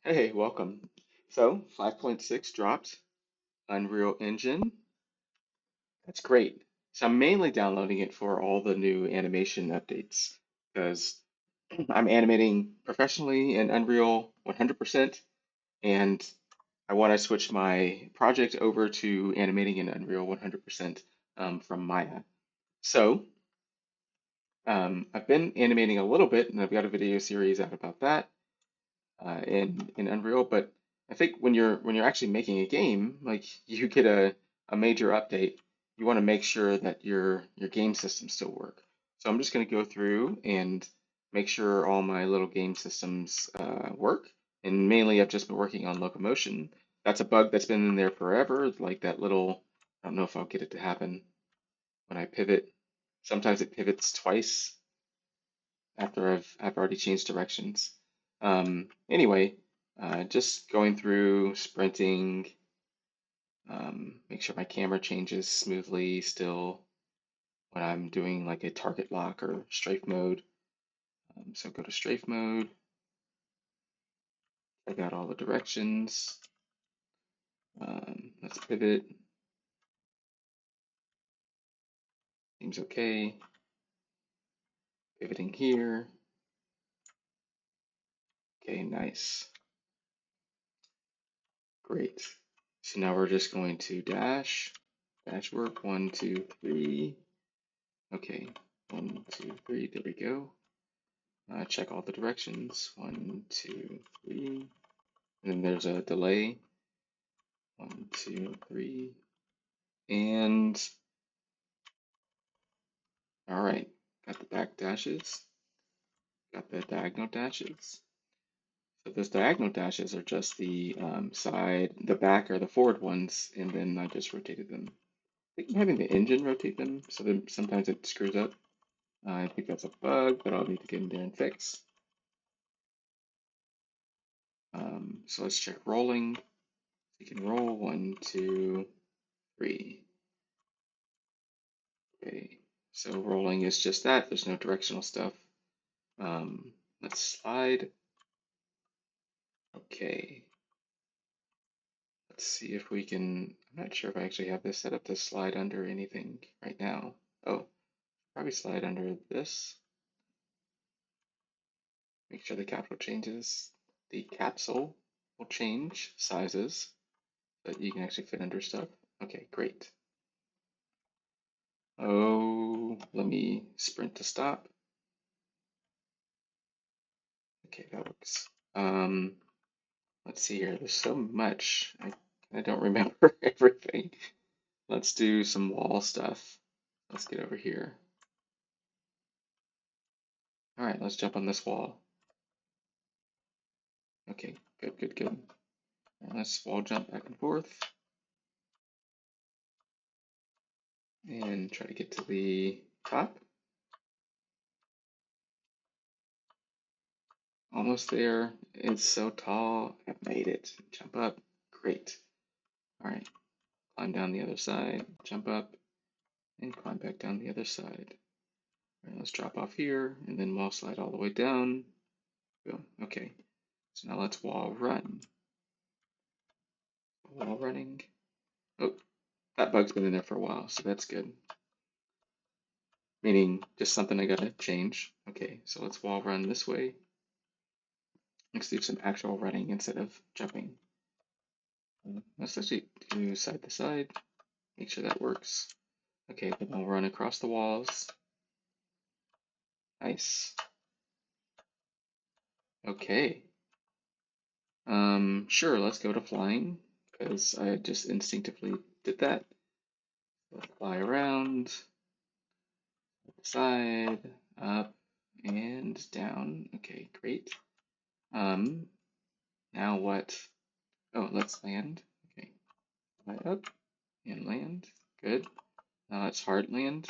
Hey, welcome. So, 5.6 dropped, Unreal Engine. That's great. So, I'm mainly downloading it for all the new animation updates because I'm animating professionally in Unreal 100%, and I want to switch my project over to animating in Unreal 100% from Maya. So, I've been animating a little bit, and I've got a video series out about that. In Unreal. But I think when you're actually making a game, like you get a major update, you want to make sure that your game systems still work. So I'm just going to go through and make sure all my little game systems work. And mainly, I've just been working on Locomotion. That's a bug that's been in there forever, like that little. I don't know if I'll get it to happen when I pivot. Sometimes it pivots twice after I've already changed directions. Anyway, just going through sprinting, make sure my camera changes smoothly still when I'm doing like a target lock or strafe mode. So go to strafe mode, check out all the directions. Let's pivot, seems okay. Pivoting here, okay, nice, great. So now we're just going to dash work, 1, 2, 3. Okay, 1, 2, 3, there we go. Check all the directions, 1, 2, 3. And then there's a delay, 1, 2, 3. And all right, got the back dashes, got the diagonal dashes. So those diagonal dashes are just the the back or the forward ones, and then I just rotated them. I think I'm having the engine rotate them, so then sometimes it screws up. I think that's a bug that I'll need to get in there and fix. So let's check rolling. You can roll 1, 2, 3. Okay, so rolling is just that. There's no directional stuff. Let's slide. Okay, let's see if we can. I'm not sure if I actually have this set up to slide under anything right now. Oh, probably slide under this. Make sure the capital changes. The capsule will change sizes so that you can actually fit under stuff. Okay, great. Oh, let me sprint to stop. Okay, that works. Let's see here. There's so much. I don't remember everything. Let's do some wall stuff. Let's get over here. All right, let's jump on this wall. Okay, good, good, good. And let's wall jump back and forth and try to get to the top. Almost there. It's so tall. I made it. Jump up. Great. All right, climb down the other side, jump up, and climb back down the other side. All right, let's drop off here, and then wall slide all the way down. Boom. Okay. So now let's wall run. Wall running. Oh, that bug's been in there for a while, so that's good. Meaning just something I gotta change. Okay, so let's wall run this way. Let's do some actual running instead of jumping. Let's actually do side to side. Make sure that works. Okay, then I'll run across the walls. Nice. Okay. Sure, let's go to flying because I just instinctively did that. Let's fly around, side, up, and down. Okay, great. Um, Now what? Oh, let's land. Okay, fly up and land. Good. Now let's hard land.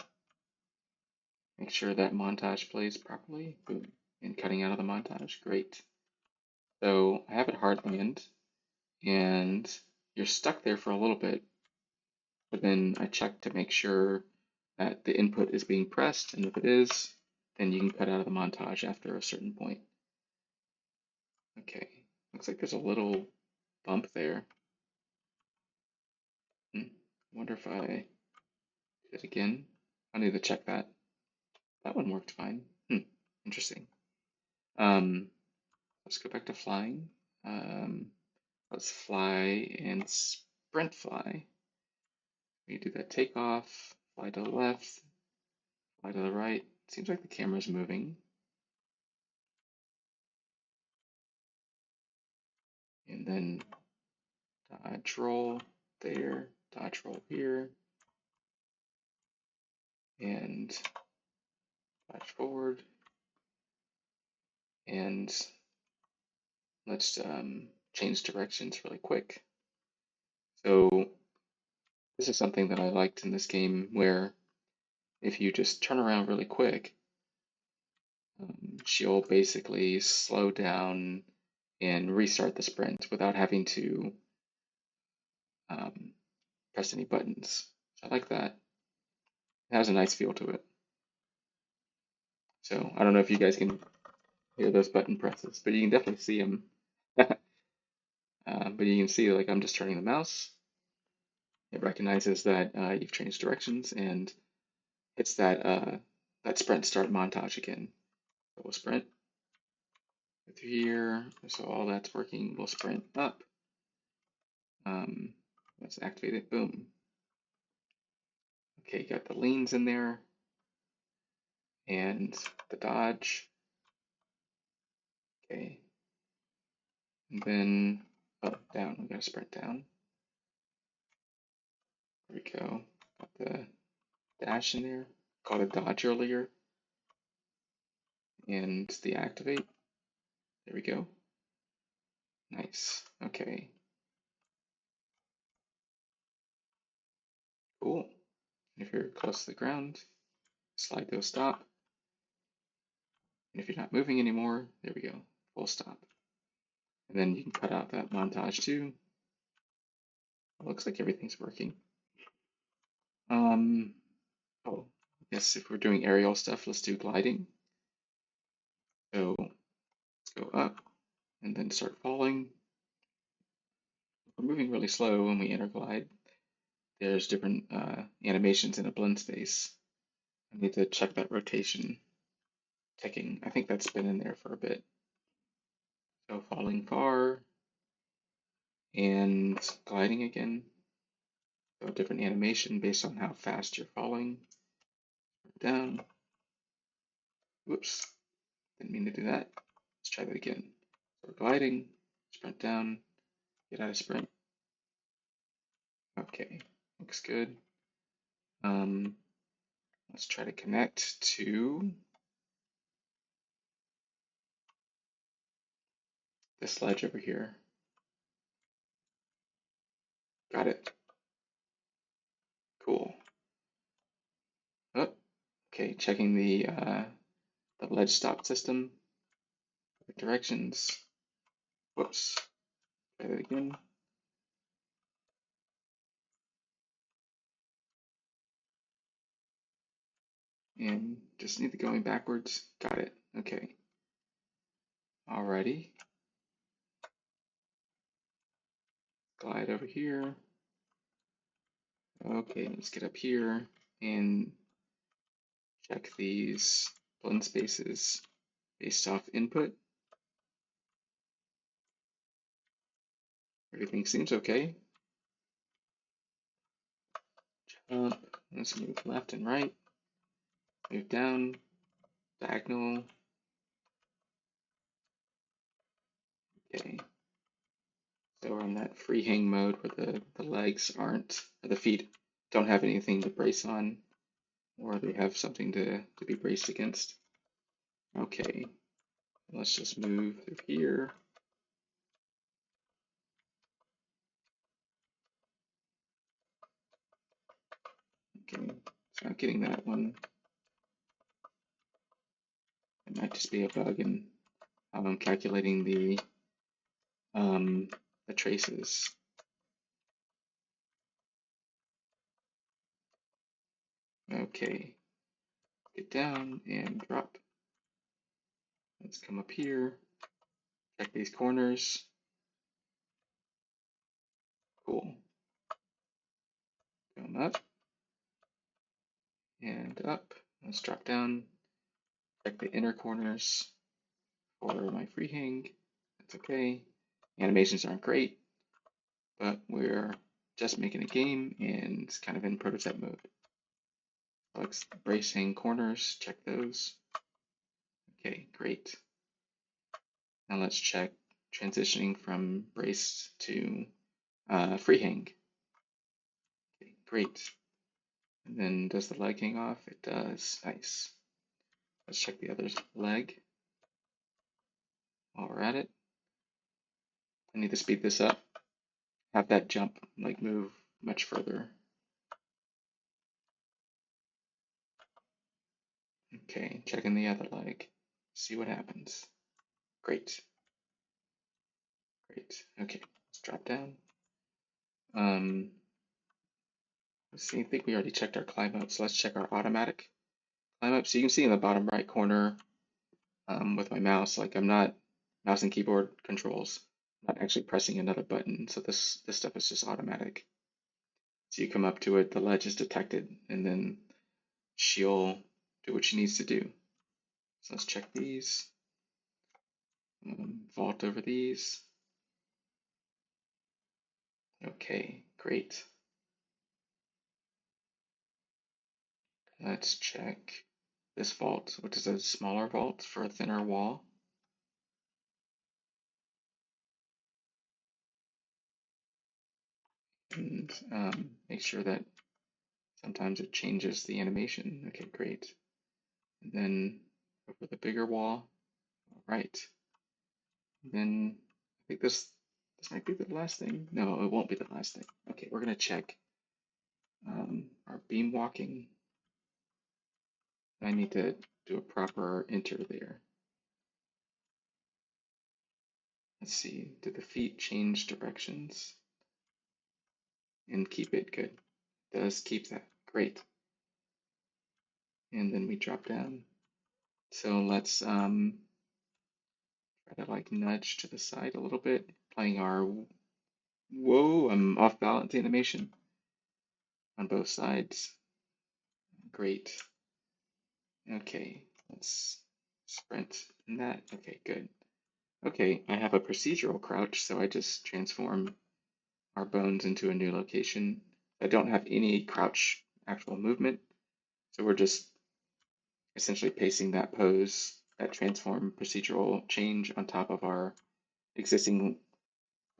Make sure that montage plays properly. Boom. And cutting out of the montage. Great. So I have it hard land, and you're stuck there for a little bit, but then I check to make sure that the input is being pressed, and if it is, then you can cut out of the montage after a certain point. Okay, Looks like there's a little bump there. Wonder if I did it again. I need to check that. That one worked fine. Interesting. Let's go back to flying. Um, let's fly and sprint fly. We do that takeoff, fly to the left, fly to the right. Seems like the camera's moving. And then dodge roll there, dodge roll here, and flash forward. And let's change directions really quick. So this is something that I liked in this game where if you just turn around really quick, she'll basically slow down and restart the sprint without having to um, press any buttons. So I like that. It has a nice feel to it. So I don't know if you guys can hear those button presses, but you can definitely see them. But you can see like I'm just turning the mouse. It recognizes that you've changed directions and hits that sprint start montage again. So we'll sprint through here. So all that's working. We'll sprint up. Let's activate it. Boom. Okay, got the leans in there and the dodge. Okay. And then down. We gotta sprint down. There we go. Got the dash in there. Called a dodge earlier. And the activate. There we go. Nice. Okay. Cool. If you're close to the ground, slide to a stop. And if you're not moving anymore, there we go. Full stop. And then you can cut out that montage too. It looks like everything's working. Oh, yes, if we're doing aerial stuff, let's do gliding. So let's go up and then start falling. We're moving really slow when we enter glide. There's different animations in a blend space. I need to check that rotation ticking. I think that's been in there for a bit. So falling far and gliding again. So a different animation based on how fast you're falling. Down. Whoops. Didn't mean to do that. Let's try that again. So we're gliding, sprint down, get out of sprint. Okay, looks good. Let's try to connect to this ledge over here. Got it. Cool. Oh, okay, checking the ledge stop system. Directions. Whoops. Try that again. And just need the going backwards. Got it. Okay. Alrighty. Glide over here. Okay, let's get up here and check these blend spaces based off input. Everything seems okay. Jump. Let's move left and right. Move down. Diagonal. Okay. So we're in that free hang mode where the legs aren't, or the feet don't have anything to brace on, or they have something to be braced against. Okay. Let's just move through here. Okay. So not getting that one. It might just be a bug in how I'm calculating the traces. Okay, get down and drop. Let's come up here, check these corners. Cool. Going up and up. Let's drop down. Check the inner corners for my free hang. That's okay. Animations aren't great, but we're just making a game and it's kind of in prototype mode. Let's brace hang corners, check those. Okay, great. Now let's check transitioning from brace to free hang. Okay, great. And then does the leg hang off? It does. Nice. Let's check the other leg while we're at it. I need to speed this up. Have that jump like move much further. Okay, checking the other leg. See what happens. Great. Great. Okay, let's drop down. Let's see, I think we already checked our climb up, so let's check our automatic climb up. So you can see in the bottom right corner with my mouse, like I'm not mouse and keyboard controls, I'm not actually pressing another button. So this stuff is just automatic. So you come up to it, the ledge is detected, and then she'll do what she needs to do. So let's check these. Vault over these. Okay, great. Let's check this vault, which is a smaller vault for a thinner wall. And make sure that sometimes it changes the animation. Okay, great. And then over the bigger wall. All right. And then I think this might be the last thing. No, it won't be the last thing. Okay, we're gonna check our beam walking. I need to do a proper enter there. Let's see, did the feet change directions? And keep it good. It does keep that. Great. And then we drop down. So let's try to like nudge to the side a little bit, playing our whoa, I'm off balance animation on both sides. Great. Okay, let's sprint in that. Okay, good. Okay, I have a procedural crouch, so I just transform our bones into a new location. I don't have any crouch actual movement, so we're just essentially pasting that pose, that transform procedural change on top of our existing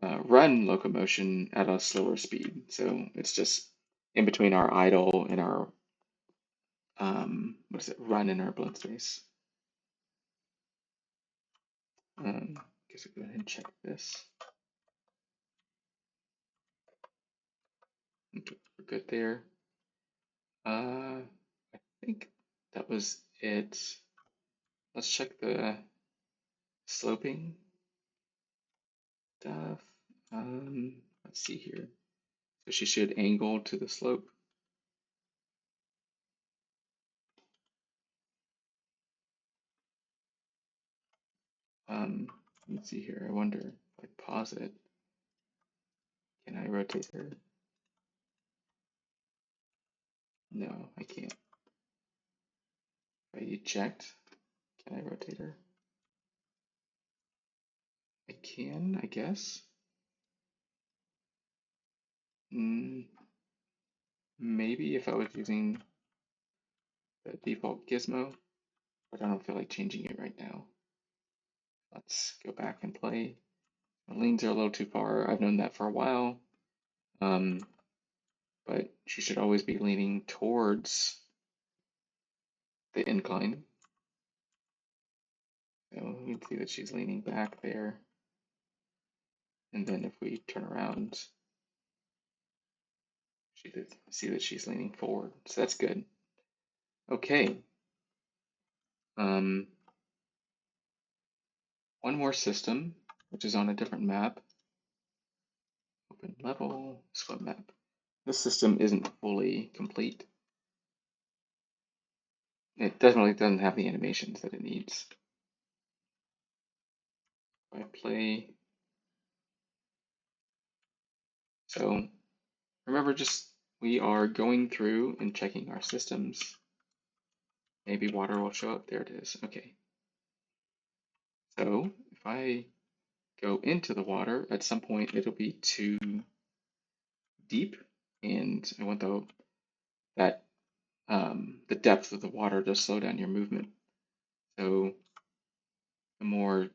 run locomotion at a slower speed. So it's just in between our idle and our run in our blood space. Guess we'll go ahead and check this. Okay, we're good there. I think that was it. Let's check the sloping stuff. Let's see here. So she should angle to the slope. Let's see here. I wonder if I pause it, can I rotate her? No, I can't. If I eject, can I rotate her? I can, I guess. Maybe if I was using the default gizmo, but I don't feel like changing it right now. Let's go back and play. The leans are a little too far. I've known that for a while. But she should always be leaning towards the incline. So we can see that she's leaning back there. And then if we turn around, she could see that she's leaning forward. So that's good. Okay. One more system, which is on a different map. Open level, swim map. This system isn't fully complete. It definitely doesn't have the animations that it needs. If I play So remember, just we are going through and checking our systems. Maybe water will show up. There it is. Okay. So if I go into the water, at some point it'll be too deep, and I want that the depth of the water to slow down your movement. So the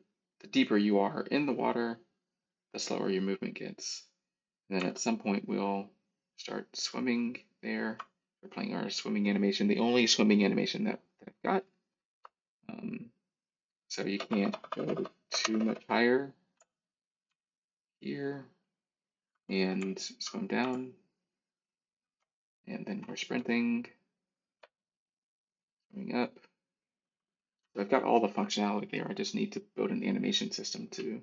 deeper you are in the water, the slower your movement gets. And then at some point we'll start swimming there. We're playing our swimming animation, the only swimming animation that I've got. So you can't go too much higher here and swim down. And then we're sprinting, swimming up. So I've got all the functionality there. I just need to build an animation system to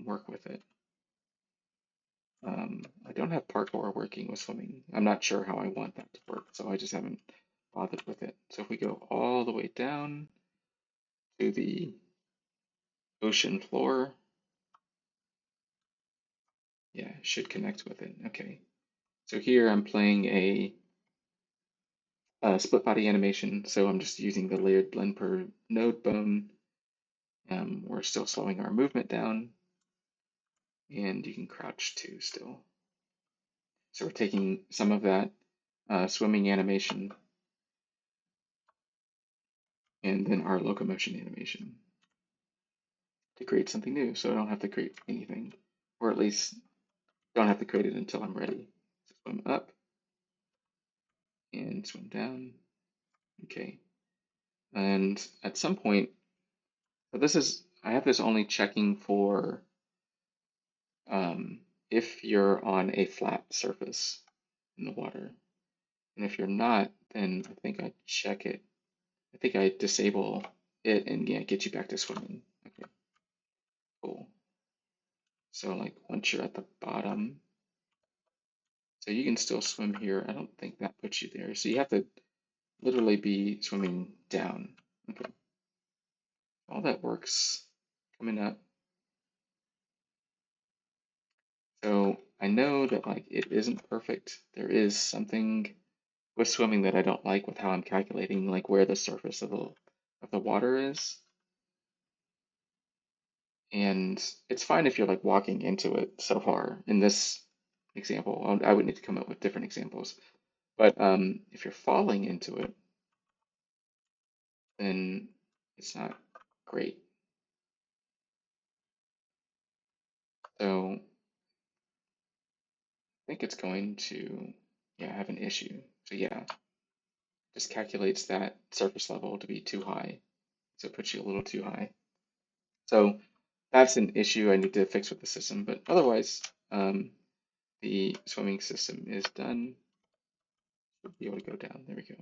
work with it. I don't have parkour working with swimming. I'm not sure how I want that to work, so I just haven't bothered with it. So if we go all the way down to the ocean floor, yeah, it should connect with it. Okay. So here I'm playing a split body animation, so I'm just using the layered blend per node bone. We're still slowing our movement down, and you can crouch too still. So we're taking some of that swimming animation and then our locomotion animation to create something new. So I don't have to create anything, or at least don't have to create it until I'm ready. So swim up and swim down. Okay. And at some point, so I have this only checking for if you're on a flat surface in the water. And if you're not, then I think I check it. I think I disable it and yeah, get you back to swimming. Okay, cool. So like once you're at the bottom, so you can still swim here. I don't think that puts you there. So you have to literally be swimming down. Okay, all that works coming up. So I know that like it isn't perfect. There is something with swimming that I don't like with how I'm calculating like where the surface of the water is. And it's fine if you're like walking into it so far in this example. I would need to come up with different examples. But if you're falling into it, then it's not great. So I think it's going to, yeah, have an issue. So yeah, just calculates that surface level to be too high. So it puts you a little too high. So that's an issue I need to fix with the system. But otherwise, the swimming system is done. Should be able to go down. There we go.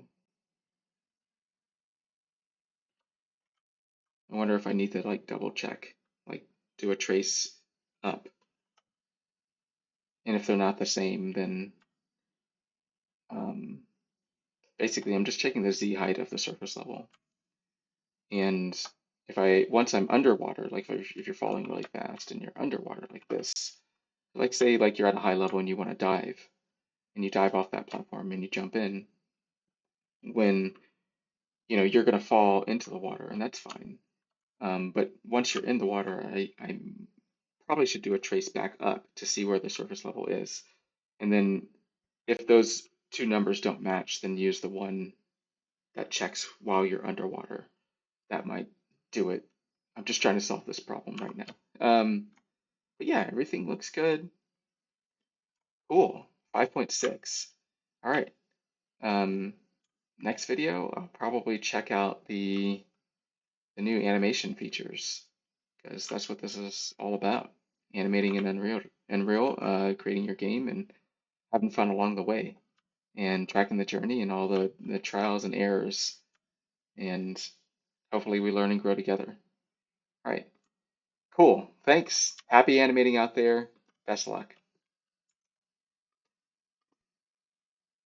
I wonder if I need to like double check, like do a trace up. And if they're not the same, then um, basically I'm just checking the z height of the surface level. And once I'm underwater, like if you're falling really fast and you're underwater like this, like say like you're at a high level and you want to dive, and you dive off that platform and you jump in, when you're going to fall into the water, and that's fine. But once you're in the water, I probably should do a trace back up to see where the surface level is. And then if those two numbers don't match, then use the one that checks while you're underwater. That might do it. I'm just trying to solve this problem right now. But yeah, everything looks good. Cool. 5.6. All right. Um, next video, I'll probably check out the new animation features because that's what this is all about. Animating in Unreal, creating your game and having fun along the way and tracking the journey and all the trials and errors. And hopefully we learn and grow together. All right, cool. Thanks. Happy animating out there. Best of luck.